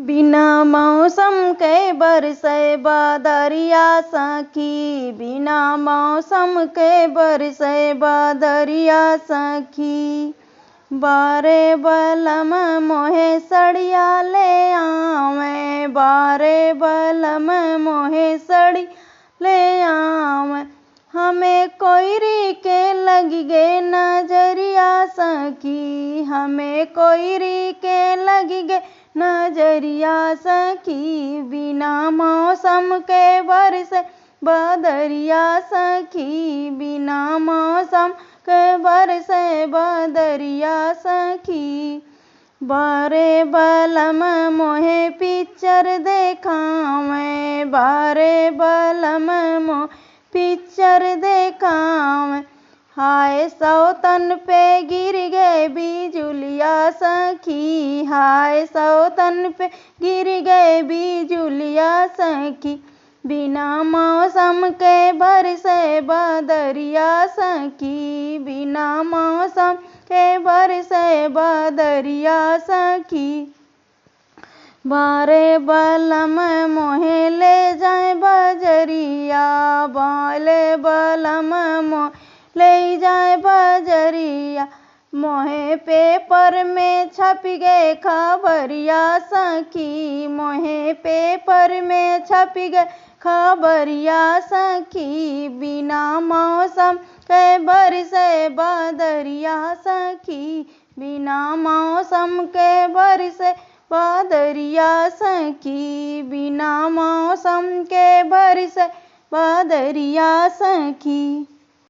बिना मौसम के बरसे बादरिया सखी, बिना मौसम के बरसे बादरिया सखी। बारे बलम मोहे सड़िया ले आवे, बारे बलम मोहे सड़ी ले आवे। हमें कोयरी के लगी गे नजरिया सखी, हमें कोयरी के लगी गे नजरिया सखी। बिना मौसम के बरसे बादरिया सखी, बिना मौसम के बरसे बादरिया सखी। बारे बलम मोहे पिक्चर देखावे, बारे बलम मोहे पिक्चर देखावे। हाय सौतन पे गिर गए बिजुलिया सखी, हाय सौतन पे गिर गए बिजुलिया सखी। बिना मौसम के बरसे बादरिया सखी, बिना मौसम के बरसे बादरिया सखी। बारे बलम मोहे ले जाए बजरिया, बाले बलम मोहे ले जाए बजरिया। मोहे पेपर में छप गए खबरिया सखी, मोहे पेपर में छप गए खबरिया सखी। बिना मौसम के बरसे बादरिया सखी, बिना मौसम के बरसे बादरिया सखी, बिना मौसम के बरसे बादरिया सखी।